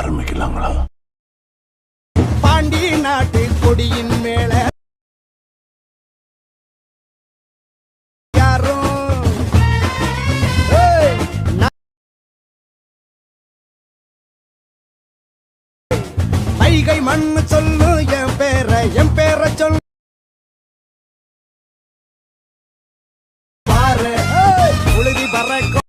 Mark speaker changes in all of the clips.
Speaker 1: ஆரம்பிக்கலாங்களா?
Speaker 2: பாண்டி நாட்டு கொடியின் மேல யாரும் வைகை மண்ணு சொல்லு என் பேரை சொல்லு பாரு உழுதி பறக்கும்.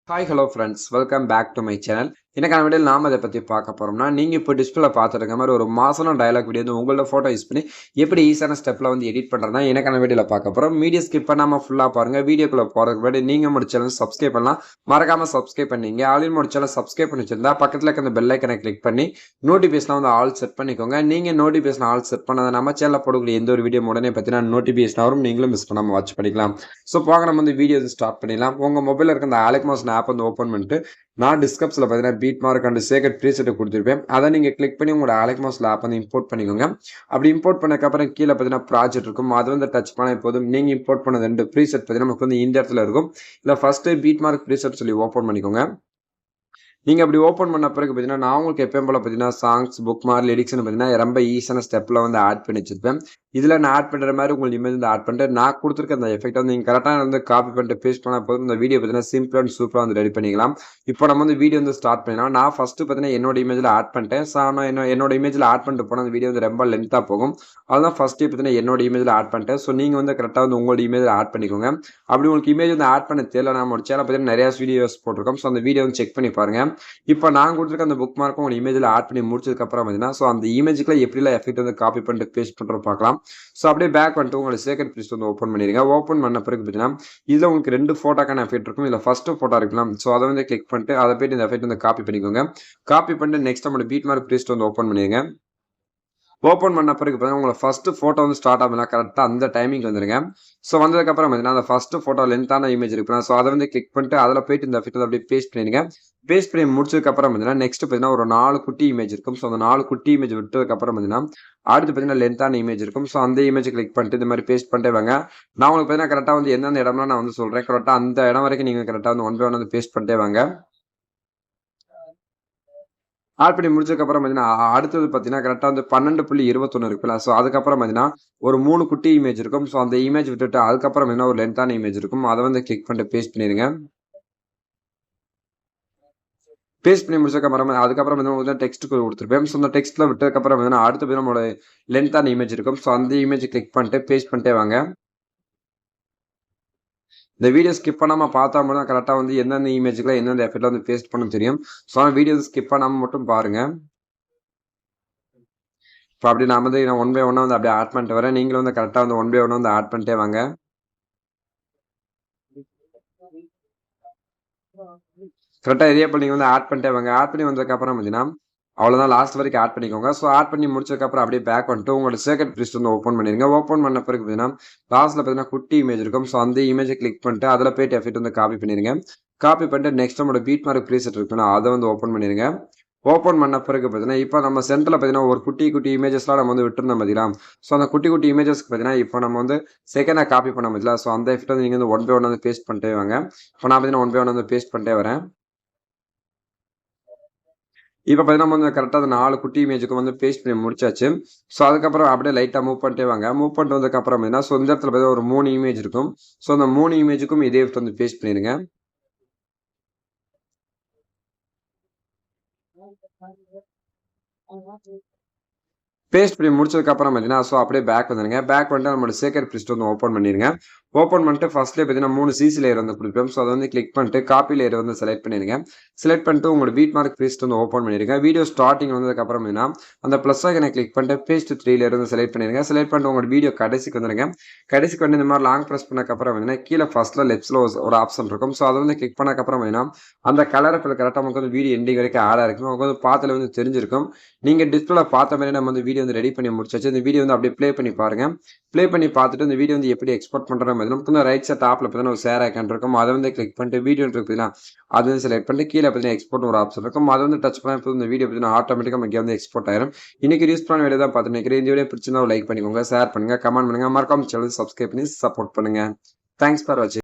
Speaker 3: Hi hello friends, welcome back to my channel. எனக்கான வீடியோவில் நாம் அதை பற்றி பார்க்க போகிறோம்னா, நீங்கள் இப்போ டிஸ்பிளே பார்த்துருக்க மாதிரி ஒரு மாசான டயலாக் வீடியோ வந்து உங்களோட ஃபோட்டோ யூஸ் பண்ணி எப்படி ஈஸியான ஸ்டெப்பில் வந்து எடிட் பண்ணுறதா எனக்கான வீடியோவில் பார்க்க போகிறோம். வீடியோ ஸ்கிப் பண்ணாமல் ஃபுல்லாக பாருங்கள். வீடியோக்குள்ளே போகிறதுக்கு முன்னாடி நீங்கள் முடிச்சாலும் சப்ஸ்கிரைப் பண்ணலாம், மறக்காமல் சப்ஸ்கிரைப் பண்ணிங்க. ஆல்ரெடி முடிச்சாலும் சப்ஸ்கிரைப் பண்ணி வச்சிருந்தா பக்கத்தில் இருக்க அந்த பெல் ஐக்கனை கிளிக் பண்ணி நோட்டிஃபிகேஷன் வந்து ஆல் செட் பண்ணிக்கோங்க. நீங்கள் நோட்டிஃபிகேஷன் ஆல் செட் பண்ணதை நம்ம சேனலில் போடக்கூடிய எந்த ஒரு வீடியோ உடனே பார்த்தீங்கன்னா நோட்டிஃபிகேஷன் வரும், நீங்களும் மிஸ் பண்ணாமல் வாட்ச் பண்ணிக்கலாம். ஸோ போக நம்ம வந்து வீடியோ வந்து ஸ்டார்ட் பண்ணிடலாம். உங்கள் மொபைலில் இருக்க அந்த அலெக்மாஸ் ஆப் வந்து ஓப்பன் பண்ணிட்டு நான் டிஸ்கிரிப்ஷனில் பார்த்தீங்கன்னா பீட் மார்க் அண்ட் சேகட் ப்ரீசெட்டை கொடுத்துருப்பேன். அதை நீங்கள் கிளிக் பண்ணி உங்களோட அலெக்மாஸ் ஆப் வந்து இம்போர்ட் பண்ணிக்கோங்க. அப்படி இம்போர்ட் பண்ணக்கப்புறம் கீழே பார்த்தீங்கன்னா ப்ராஜெக்ட் இருக்கும், அது வந்து டச் பண்ண போதும். நீங்கள் இம்போர்ட் பண்ண 2 ப்ரீசெட் பார்த்தீங்கன்னா நமக்கு வந்து இந்த இடத்துல இருக்கும். இல்லை ஃபஸ்ட்டு பீட் மார்க் ப்ரீசெட் சொல்லி ஓப்பன் பண்ணிக்கோங்க. நீங்கள் அப்படி ஓப்பன் பண்ண பிறகு பார்த்தீங்கன்னா நான் உங்களுக்கு எப்பயும் போல் பார்த்தீங்கன்னா சாங்ஸ், புக் மார்க், லிரிக்ஸ்னு பார்த்தீங்கன்னா ரொம்ப ஈஸியான ஸ்டெப்பில் வந்து ஆட் பண்ணி வச்சிருப்பேன். இதில் நான் ஆட் பண்ணுற மாதிரி உங்களுக்கு இமேஜ் வந்து ஆட் பண்ணிட்டு நான் கொடுத்துருக்க அந்த எஃபெக்ட் வந்து நீங்கள் கரெக்டாக வந்து காப்பி பண்ணிட்டு பேஸ்ட் பண்ணால் போதும். இந்த வீடியோ பார்த்தீங்கன்னா சிம்பிள் அண்ட் சூப்பராக வந்து ரெடி பண்ணிக்கலாம். இப்போ நம்ம வந்து வீடியோ வந்து ஸ்டார்ட் பண்ணிடலாம். நான் ஃபஸ்ட்டு பார்த்தீங்கன்னா என்னோட இமேஜில் ஆட் பண்ணிட்டேன். ஸோ நான் என்னோட இமேஜில் ஆட் பண்ணிட்டு போனால் அந்த வீடியோ வந்து ரொம்ப லென்த்தாக போகும். அதுதான் ஃபஸ்ட்டு பார்த்தீங்கன்னா என்னோட இமேஜில் ஆட் பண்ணிட்டேன். ஸோ நீங்கள் வந்து கரெக்டாக வந்து உங்களோட இமேஜில் ஆட் பண்ணிக்கோங்க. அப்படி உங்களுக்கு இமேஜ் வந்து ஆட் பண்ண தெரியல, நம்ம சேனல் பார்த்தீங்கன்னா நிறையா வீடியோஸ் போட்டிருக்கோம். ஸோ அந்த வீடியோ வந்து செக் பண்ணி பாருங்கள். இப்போ நான் கொடுத்துருக்க அந்த புக் மார்க்கும் உங்கள் இமேஜில் ஆட் பண்ணி முடிச்சதுக்கப்புறம் பார்த்தீங்கன்னா ஸோ அந்த இமேஜுக்குள்ள எப்படிலாம் எஃபெக்ட் வந்து காப்பி பண்ணிட்டு பேஸ்ட் பண்ணுறோம் பார்க்கலாம். ஸோ அப்படியே பேக் வந்துட்டு உங்களோட சேகட் ப்ரீஸ் வந்து ஓப்பன் பண்ணிடுங்க. ஓப்பன் பண்ண பிறகு பார்த்தீங்கன்னா இதில் உங்களுக்கு 2 ஃபோட்டோக்கான எஃபெக்ட் இருக்கும். இதில் ஃபஸ்ட்டு ஃபோட்டோ இருக்கலாம். ஸோ அதை வந்து கிளிக் பண்ணிட்டு அதை போய்ட்டு இந்த எஃபெக்ட் வந்து காப்பி பண்ணிக்கோங்க. காப்பி பண்ணிட்டு நெக்ஸ்ட் நம்மளோட பீட் மார்க் ப்ரீஸ் வந்து ஓப்பன் பண்ணிடுங்க. ஓப்பன் பண்ண பிறகு பார்த்தீங்கன்னா உங்களை ஃபஸ்ட்டு ஃபோட்டோ வந்து ஸ்டார்ட் ஆகலாம், கரெக்டாக அந்த டைமிங் வந்துருங்க. ஸோ வந்ததுக்கப்புறம் பார்த்தீங்கன்னா அந்த ஃபஸ்ட்டு ஃபோட்டோ லென்த்தான இமேஜ் இருக்குன்னா ஸோ அதை வந்து கிளிக் பண்ணிட்டு அதில் போயிட்டு இந்த எஃபெக்ட் அப்படியே பேஸ்ட் பண்ணிடுங்க. பேஸ்ட் பண்ணி முடிச்சதுக்கப்புறம் பார்த்தீங்கன்னா நெக்ஸ்ட் பார்த்தீங்கன்னா ஒரு 4 குட்டி இமேஜ் இருக்கும். ஸோ அந்த 4 குட்டி இமேஜ் விட்டதுக்கப்புறம் பார்த்தீங்கன்னா அடுத்து பார்த்தீங்கன்னா லென்த்தான இமேஜ் இருக்கும். ஸோ அந்த இமேஜ் கிளிக் பண்ணிட்டு இந்த மாதிரி பேஸ்ட் பண்ணிட்டே வாங்க. நான் உங்களுக்கு பார்த்தீங்கன்னா கரெக்டாக வந்து எந்தெந்த இடம்லாம் நான் வந்து சொல்கிறேன், கரெக்டாக அந்த இடம் வரைக்கும் நீங்கள் கரெக்டாக வந்து 1 by 1 வந்து பேஸ்ட் பண்ணிட்டே வாங்க. ஆட் பண்ணி முடிச்சதுக்கப்புறம் பார்த்தீங்கன்னா அடுத்தது பார்த்தீங்கன்னா கரெக்டாக வந்து 12.21 இருக்குல்ல. ஸோ அதுக்கப்புறம் பார்த்தீங்கன்னா ஒரு 3 குட்டி இமேஜ் இருக்கும். ஸோ அந்த இமேஜ் விட்டுட்டு அதுக்கப்புறம் பார்த்தீங்கன்னா ஒரு லென்த்தான இமேஜ் இருக்கும். அதை வந்து கிளிக் பண்ணிட்டு பேஸ்ட் பண்ணிடுங்க. பேஸ்ட் பண்ணி முடிச்சதுக்கப்புறம் அதுக்கப்புறம் வந்து டெக்ஸ்ட் கொடுத்துருப்பேன். ஸோ அந்த டெக்ஸ்ட்டில் விட்டதுக்கப்புறம் பார்த்தீங்கன்னா அடுத்து பார்த்தீங்கன்னா நம்மளோட லென்த்தான இமேஜ் இருக்கும். ஸோ அந்த இமேஜ் கிளிக் பண்ணிட்டு பேஸ்ட் பண்ணிட்டே வாங்க. இந்த வீடியோ ஸ்கிப் பண்ணாமல் பார்த்தா மட்டும் கரெக்டாக வந்து எந்தெந்த இமேஜுக்குலாம் எந்தெந்த எஃபெக்டில் வந்து பேஸ்ட் பண்ண தெரியும். ஸோ அந்த வீடியோ ஸ்கிப் பண்ணாமல் மட்டும் பாருங்கள். இப்போ அப்படி நான் வந்து 1 by 1 வந்து அப்படியே ஆட் பண்ணிட்டு வரேன். நீங்களும் வந்து கரெக்டாக வந்து 1 by 1 வந்து ஆட் பண்ணிட்டே வாங்க. கரெக்டாக இதே போல் நீங்கள் வந்து ஆட் பண்ணிட்டே வாங்க. ஆட் பண்ணி வந்ததுக்கப்புறம் பார்த்தீங்கன்னா அவ்வளோதான், லாஸ்ட் வரைக்கும் ஆட் பண்ணிக்கோங்க. ஸோ ஆட் பண்ணி முடிச்சதுக்கப்புறம் அப்படியே பேக் வந்துட்டு உங்களோட சேகட் ப்ரீஸ் வந்து ஓப்பன் பண்ணிடுங்க. ஓப்பன் பண்ண பிறகு பார்த்தீங்கன்னா லாஸ்ட்டில் பார்த்தீங்கன்னா குட்டி இமேஜ் இருக்கும். ஸோ அந்த இமேஜை கிளிக் பண்ணிட்டு அதில் போய்ட்டு எஃபெக்ட் வந்து காப்பி பண்ணிடுங்க. காப்பி பண்ணிட்டு நெக்ஸ்ட் நம்மளோட பீட் மார்க் ப்ரீசெட் இருக்குன்னா அதை வந்து ஓப்பன் பண்ணிடுங்க. ஓப்பன் பண்ண பிறகு பார்த்தீங்கன்னா இப்போ நம்ம சென்டரில் பார்த்தீங்கன்னா ஒரு குட்டி இமேஜஸ்லாம் நம்ம வந்து விட்டுருந்தோம் பார்த்தீங்களா. ஸோ அந்த குட்டி இமேஜஸ்க்கு பார்த்தீங்கன்னா இப்போ நம்ம வந்து செகண்டாக காப்பி பண்ண பார்த்தீங்களா. ஸோ அந்த எஃபெக்ட் வந்து நீங்கள் வந்து 1 by 1 வந்து பேஸ்ட் பண்ணிட்டே வாங்க. இப்போ நான் பார்த்தீங்கன்னா 1 by 1 வந்து பேஸ்ட் பண்ணிட்டே வரேன். இப்போ பார்த்தீங்கன்னா நம்ம வந்து கரெக்டாக அந்த 4 குட்டி இமேஜுக்கு வந்து பேஸ்ட் பண்ணி முடிச்சாச்சு. ஸோ அதுக்கப்புறம் அப்படியே லைட்டாக மூவ் பண்ணிட்டே வாங்க. மூவ் பண்ணிட்டு வந்ததுக்கப்புறம் பார்த்தீங்கன்னா ஸோ இந்த இடத்துல பார்த்தீங்கன்னா ஒரு 3 இமேஜ் இருக்கும். ஸோ அந்த 3 இமேஜுக்கும் இதே வந்து பேஸ்ட் பண்ணிடுங்க. பேஸ்ட் பண்ணி முடிச்சதுக்கப்புறம் பார்த்தீங்கன்னா ஸோ அப்படியே பேக் வந்துடுங்க. பேக் வந்துட்டு நம்மளோட சேகட் ப்ரீஸ் வந்து ஓப்பன் பண்ணிடுங்க. ஓப்பன் பண்ணிட்டு ஃபர்ஸ்ட்லேயே பார்த்தீங்கன்னா 3 சிசி லேயர் வந்து கொடுப்போம். ஸோ அதை வந்து கிளிக் பண்ணிட்டு காப்பி லேயர் வந்து செலக்ட் பண்ணிடுங்க. செலக்ட் பண்ணிட்டு உங்களோட பீட் மார்க் ப்ரீஸ் வந்து ஓப்பன் பண்ணிடுங்க. வீடியோ ஸ்டார்டிங் வந்ததுக்கப்புறம் பார்த்தீங்கன்னா அந்த ப்ளஸ் ஐக்கனை கிளிக் பண்ணிட்டு பேஸ்ட் 3 லேயர் வந்து செலக்ட் பண்ணிடுங்க. செலக்ட் பண்ணிட்டு உங்களோட வீடியோ கடைசிக்கு வந்துடுங்க. கடைசிக்கு வந்து இந்த மாதிரி லாங் ப்ரெஸ் பண்ணக்கப்புறம் பார்த்தீங்கன்னா கீழே ஃபர்ஸ்ட்டில் லெஃப்ட்ஸில் ஒரு ஆப்ஷன் இருக்கும். ஸோ அதை வந்து கிளிக் பண்ணக்கப்புறம் பார்த்தீங்கன்னா அந்த கலரை கரெக்டாக நமக்கு வந்து வீடியோ எண்டிங் வரைக்கும் ஆடாக இருக்கும். உங்களுக்கு வந்து பார்த்துல வந்து தெரிஞ்சிருக்கும். நீங்கள் டிஸ்பிளே பார்த்த மாதிரி நம்ம வந்து வீடியோ வந்து ரெடி பண்ணி முடிச்சாச்சு. இந்த வீடியோ வந்து அப்படியே ப்ளே பண்ணி பாருங்க. ப்ளே பண்ணி பார்த்துட்டு இந்த வீடியோ வந்து எப்படி எக்ஸ்போர்ட் பண்ணுற மாதிரி நமக்கு வந்து ரைட் சைட் டாப்ல பார்த்தீங்கன்னா ஒரு ஷேர் ஐக்கான் இருக்கும். அதை வந்து கிளிக் பண்ணிட்டு வீடியோ இருக்குதுன்னா அது வந்து செலக்ட் பண்ணிட்டு கீழே பார்த்தீங்கன்னா எக்ஸ்போர்ட் ஒரு ஆப்ஷன் இருக்கும். அதை வந்து டச் பண்ணி இப்போ இந்த வீடியோ பார்த்தீங்கன்னா ஆட்டோமேட்டிக்காக நமக்கு வந்து எக்ஸ்போர்ட் ஆயிரும். இன்னைக்கு யூஸ் பண்ண வீடியோ தான் பார்த்து நினைக்கிறேன். இந்த வீடியோ பிடிச்சிருந்தா லைக் பண்ணிக்கோங்க, ஷேர் பண்ணுங்க, கமெண்ட் பண்ணுங்க, மறக்காம சேனல் சப்ஸ்கிரைப் பண்ணி சப்போர்ட் பண்ணுங்க. தேங்க்ஸ் ஃபார் வாட்சிங்.